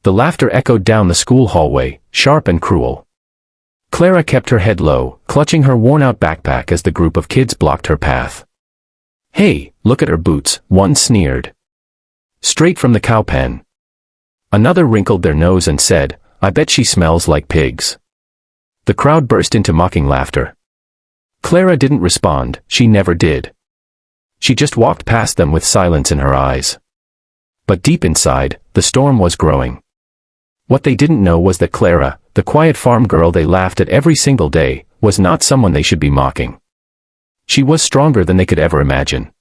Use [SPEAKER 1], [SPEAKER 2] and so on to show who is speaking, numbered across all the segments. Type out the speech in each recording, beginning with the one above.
[SPEAKER 1] The laughter echoed down the school hallway, sharp and cruel. Clara kept her head low, clutching her worn-out backpack as the group of kids blocked her path. "Hey, look at her boots," one sneered. "Straight from the cow pen." Another wrinkled their nose and said, "I bet she smells like pigs." The crowd burst into mocking laughter. Clara didn't respond, she never did. She just walked past them with silence in her eyes. But deep inside, the storm was growing. What they didn't know was that Clara, the quiet farm girl they laughed at every single day, was not someone they should be mocking. She was stronger than they could ever imagine.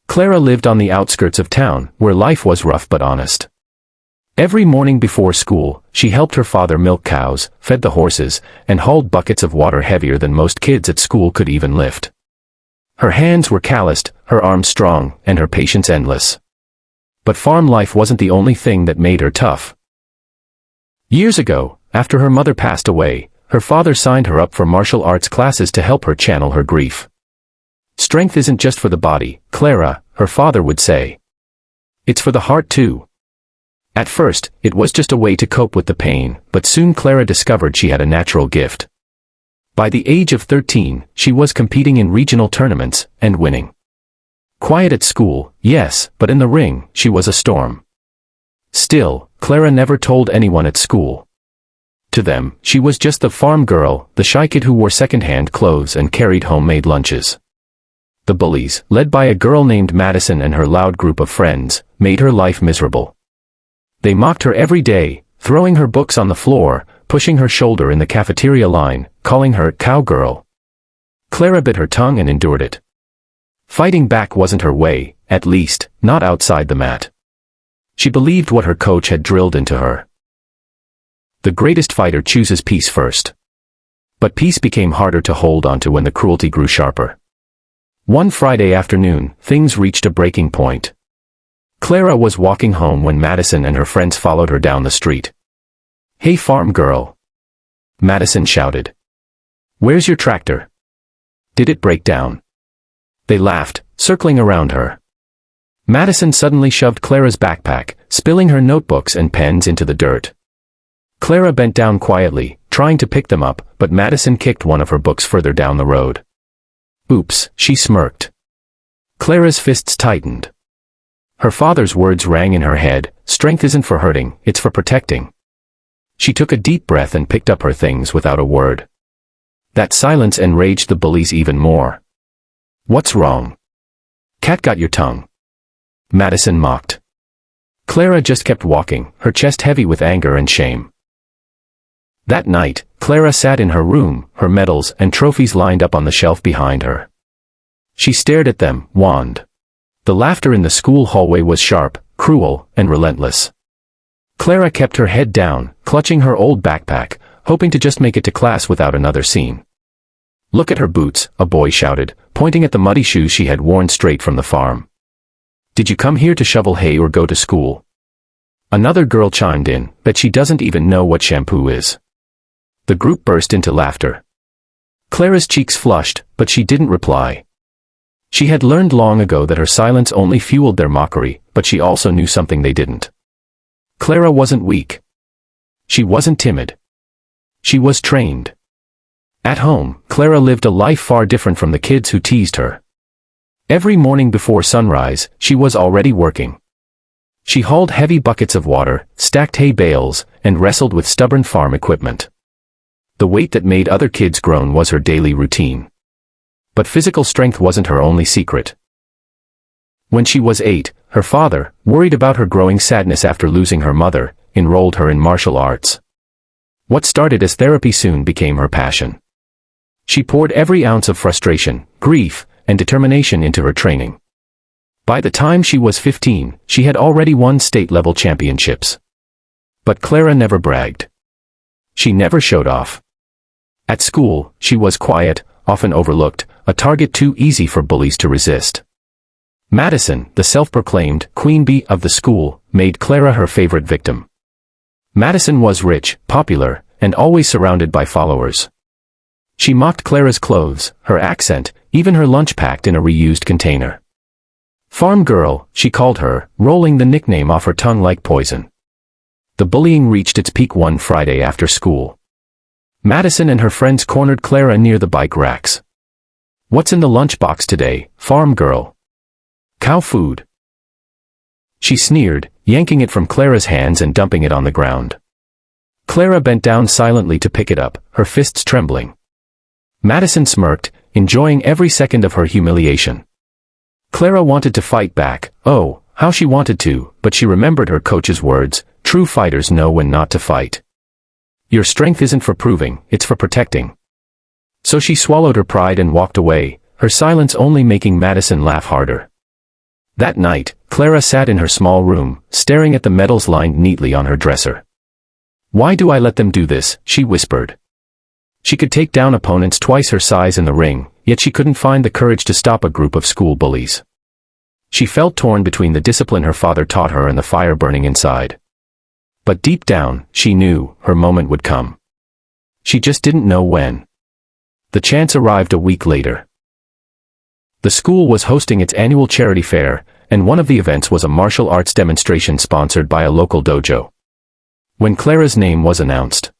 [SPEAKER 1] Clara lived on the outskirts of town, where life was rough but honest. Every morning before school, she helped her father milk cows, fed the horses, and hauled buckets of water heavier than most kids at school could even lift. Her hands were calloused, her arms strong, and her patience endless. But farm life wasn't the only thing that made her tough. Years ago, after her mother passed away, her father signed her up for martial arts classes to help her channel her grief. "Strength isn't just for the body, Clara," her father would say. "It's for the heart too." At first, it was just a way to cope with the pain, but soon Clara discovered she had a natural gift. By the age of 13, she was competing in regional tournaments, and winning. Quiet at school, yes, but in the ring, she was a storm. Still, Clara never told anyone at school. To them, she was just the farm girl, the shy kid who wore second-hand clothes and carried homemade lunches. The bullies, led by a girl named Madison and her loud group of friends, made her life miserable. They mocked her every day, throwing her books on the floor, pushing her shoulder in the cafeteria line, calling her cowgirl. Clara bit her tongue and endured it. Fighting back wasn't her way, at least, not outside the mat. She believed what her coach had drilled into her. The greatest fighter chooses peace first. But peace became harder to hold onto when the cruelty grew sharper. One Friday afternoon, things reached a breaking point. Clara was walking home when Madison and her friends followed her down the street. "Hey farm girl," Madison shouted. "Where's your tractor? Did it break down?" They laughed, circling around her. Madison suddenly shoved Clara's backpack, spilling her notebooks and pens into the dirt. Clara bent down quietly, trying to pick them up, but Madison kicked one of her books further down the road. "Oops," she smirked. Clara's fists tightened. Her father's words rang in her head, "Strength isn't for hurting, it's for protecting." She took a deep breath and picked up her things without a word. That silence enraged the bullies even more. "What's wrong? Cat got your tongue?" Madison mocked. Clara just kept walking, her chest heavy with anger and shame. That night, Clara sat in her room, her medals and trophies lined up on the shelf behind her. She stared at them, wand. The laughter in the school hallway was sharp, cruel, and relentless. Clara kept her head down, clutching her old backpack, hoping to just make it to class without another scene. "Look at her boots," a boy shouted, pointing at the muddy shoes she had worn straight from the farm. "Did you come here to shovel hay or go to school?" Another girl chimed in, "Bet she doesn't even know what shampoo is." The group burst into laughter. Clara's cheeks flushed, but she didn't reply. She had learned long ago that her silence only fueled their mockery, but she also knew something they didn't. Clara wasn't weak. She wasn't timid. She was trained. At home, Clara lived a life far different from the kids who teased her. Every morning before sunrise, she was already working. She hauled heavy buckets of water, stacked hay bales, and wrestled with stubborn farm equipment. The weight that made other kids groan was her daily routine. But physical strength wasn't her only secret. When she was 8, her father, worried about her growing sadness after losing her mother, enrolled her in martial arts. What started as therapy soon became her passion. She poured every ounce of frustration, grief, and determination into her training. By the time she was 15, she had already won state-level championships. But Clara never bragged. She never showed off. At school, she was quiet, often overlooked, a target too easy for bullies to resist. Madison, the self-proclaimed queen bee of the school, made Clara her favorite victim. Madison was rich, popular, and always surrounded by followers. She mocked Clara's clothes, her accent, even her lunch packed in a reused container. Farm girl, she called her, rolling the nickname off her tongue like poison. The bullying reached its peak one Friday after school. Madison and her friends cornered Clara near the bike racks. "What's in the lunchbox today, farm girl?" "Cow food," she sneered, yanking it from Clara's hands and dumping it on the ground. Clara bent down silently to pick it up, her fists trembling. Madison smirked, enjoying every second of her humiliation. Clara wanted to fight back, oh, how she wanted to, but she remembered her coach's words, "True fighters know when not to fight. Your strength isn't for proving, it's for protecting." So she swallowed her pride and walked away, her silence only making Madison laugh harder. That night, Clara sat in her small room, staring at the medals lined neatly on her dresser. "Why do I let them do this?" she whispered. She could take down opponents twice her size in the ring, yet she couldn't find the courage to stop a group of school bullies. She felt torn between the discipline her father taught her and the fire burning inside. But deep down, she knew her moment would come. She just didn't know when. The chance arrived a week later. The school was hosting its annual charity fair, and one of the events was a martial arts demonstration sponsored by a local dojo. When Clara's name was announced,